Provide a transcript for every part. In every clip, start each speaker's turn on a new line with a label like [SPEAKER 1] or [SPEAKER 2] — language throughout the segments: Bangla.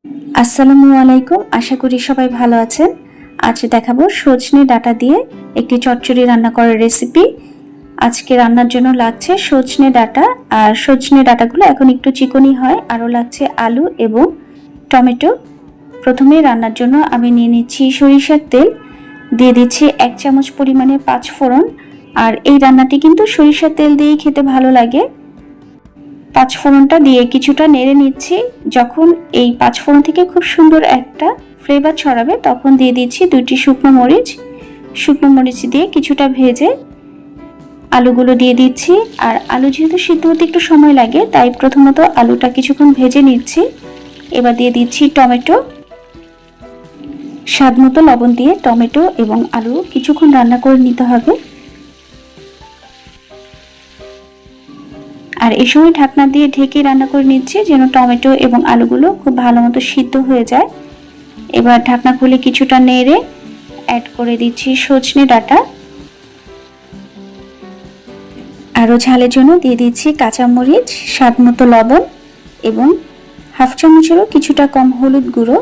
[SPEAKER 1] আসসালামু আলাইকুম, আশা করি সবাই ভালো আছেন। আজ দেখাবো সজনে ডাঁটা দিয়ে একটি চচ্চড়ি রান্না করার রেসিপি। আজকে রান্নার জন্য লাগছে সজনে ডাঁটা, আর সজনে ডাঁটাগুলো এখন একটু চিকনি হয়। আরও লাগছে আলু এবং টমেটো। প্রথমে রান্নার জন্য আমি নিয়ে নিচ্ছি সরিষার তেল, দিয়ে দিচ্ছি 1 চামচ পরিমাণে 5 ফোড়ন। আর এই রান্নাটি কিন্তু সরিষার তেল দিয়েই খেতে ভালো লাগে। 5 ফোড়নটা দিয়ে কিছুটা নেড়ে নিচ্ছি। যখন এই 5 ফোড়ন থেকে খুব সুন্দর একটা ফ্লেভার ছড়াবে তখন দিয়ে দিচ্ছি 2টি শুকনো মরিচ। শুকনো মরিচ দিয়ে কিছুটা ভেজে আলুগুলো দিয়ে দিচ্ছি। আর আলু যেহেতু সিদ্ধ হতে একটু সময় লাগে, তাই প্রথমত আলুটা কিছুক্ষণ ভেজে নিচ্ছি। এবার দিয়ে দিচ্ছি টমেটো। স্বাদ মতো লবণ দিয়ে টমেটো এবং আলু কিছুক্ষণ রান্না করে নিতে হবে। আর এই সময় ঢাকনা দিয়ে ঢেকে রান্না করে নিচ্ছি যেন টমেটো এবং আলুগুলো খুব ভালো মতো সিদ্ধ হয়ে যায়। এবার ঢাকনা খুলে কিছুটা নেড়ে অ্যাড করে দিচ্ছি সজনে ডাঁটা। আরও ঝালের জন্য দিয়ে দিচ্ছি কাঁচামরিচ, স্বাদ মতো লবণ এবং হাফ চামচেরও কিছুটা কম হলুদ গুঁড়ো।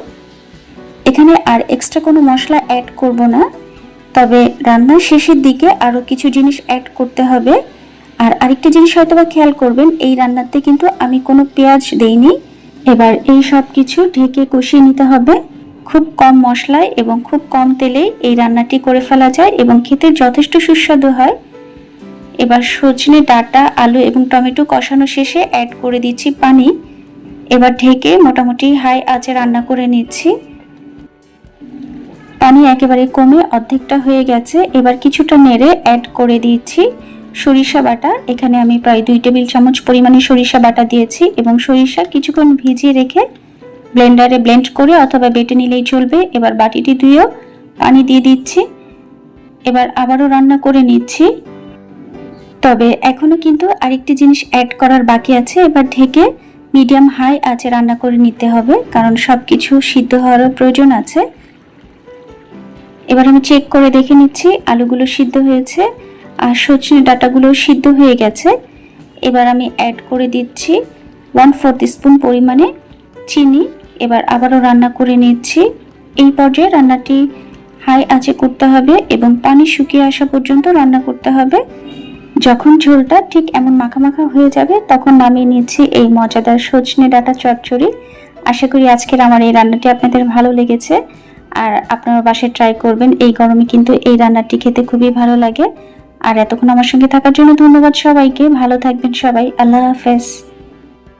[SPEAKER 1] এখানে আর এক্সট্রা কোনো মশলা অ্যাড করব না, তবে রান্নার শেষের দিকে আরও কিছু জিনিস অ্যাড করতে হবে। আর আরেকটা জিনিস হয়তো বা খেয়াল করবেন, এই রান্নাতে কিন্তু আমি কোনো পেঁয়াজ দেইনি। এবার এই সব কিছু ঢেকে কষিয়ে নিতে হবে। খুব কম মশলায় এবং খুব কম তেলেই এই রান্নাটি করে ফেলা যায় এবং খেতে যথেষ্ট সুস্বাদু হয়। এবার সজনে ডাঁটা, আলু এবং টমেটো কষানো শেষে অ্যাড করে দিচ্ছি পানি। এবার ঢেকে মোটামুটি হাই আঁচে রান্না করে নিচ্ছি। পানি একেবারে কমে অর্ধেকটা হয়ে গেছে। এবার কিছুটা নেড়ে অ্যাড করে দিচ্ছি সরিষা বাটা। এখানে আমি প্রায় 2 টেবিল চামচ পরিমাণে সরিষা বাটা দিয়েছি এবং সরিষা কিছুক্ষণ ভিজিয়ে রেখে ব্লেন্ডারে ব্লেন্ড করে অথবা বেটে নিলেই চলবে। এবার বাটিটি ধুয়েও পানি দিয়ে দিচ্ছি। এবার আবারও রান্না করে নিচ্ছি। তবে এখনো কিন্তু আরেকটি জিনিস অ্যাড করার বাকি আছে। এবার ঢেকে মিডিয়াম হাই আঁচে রান্না করে নিতে হবে, কারণ সব কিছু সিদ্ধ হওয়ারও প্রয়োজন আছে। এবার আমি চেক করে দেখে নিচ্ছি আলুগুলো সিদ্ধ হয়েছে আর সজনে ডাঁটাগুলো সিদ্ধ হয়ে গেছে। এবার আমি অ্যাড করে দিচ্ছি 1/4 স্পুন পরিমাণে চিনি। এবার আবারও রান্না করে নিচ্ছি। এই পর্যায়ে রান্নাটি হাই আঁচে করতে হবে এবং পানি শুকিয়ে আসা পর্যন্ত রান্না করতে হবে। যখন ঝোলটা ঠিক এমন মাখা মাখা হয়ে যাবে তখন নামিয়ে নিচ্ছি এই মজাদার সজনে ডাঁটা চচ্চড়ি। আশা করি আজকের আমার এই রান্নাটি আপনাদের ভালো লেগেছে আর আপনারা বাসায় ট্রাই করবেন। এই গরমে কিন্তু এই রান্নাটি খেতে খুবই ভালো লাগে। আর এতক্ষণ আমার সঙ্গে থাকার জন্য ধন্যবাদ সবাইকে। ভালো থাকবেন সবাই। আল্লাহ হাফেজ।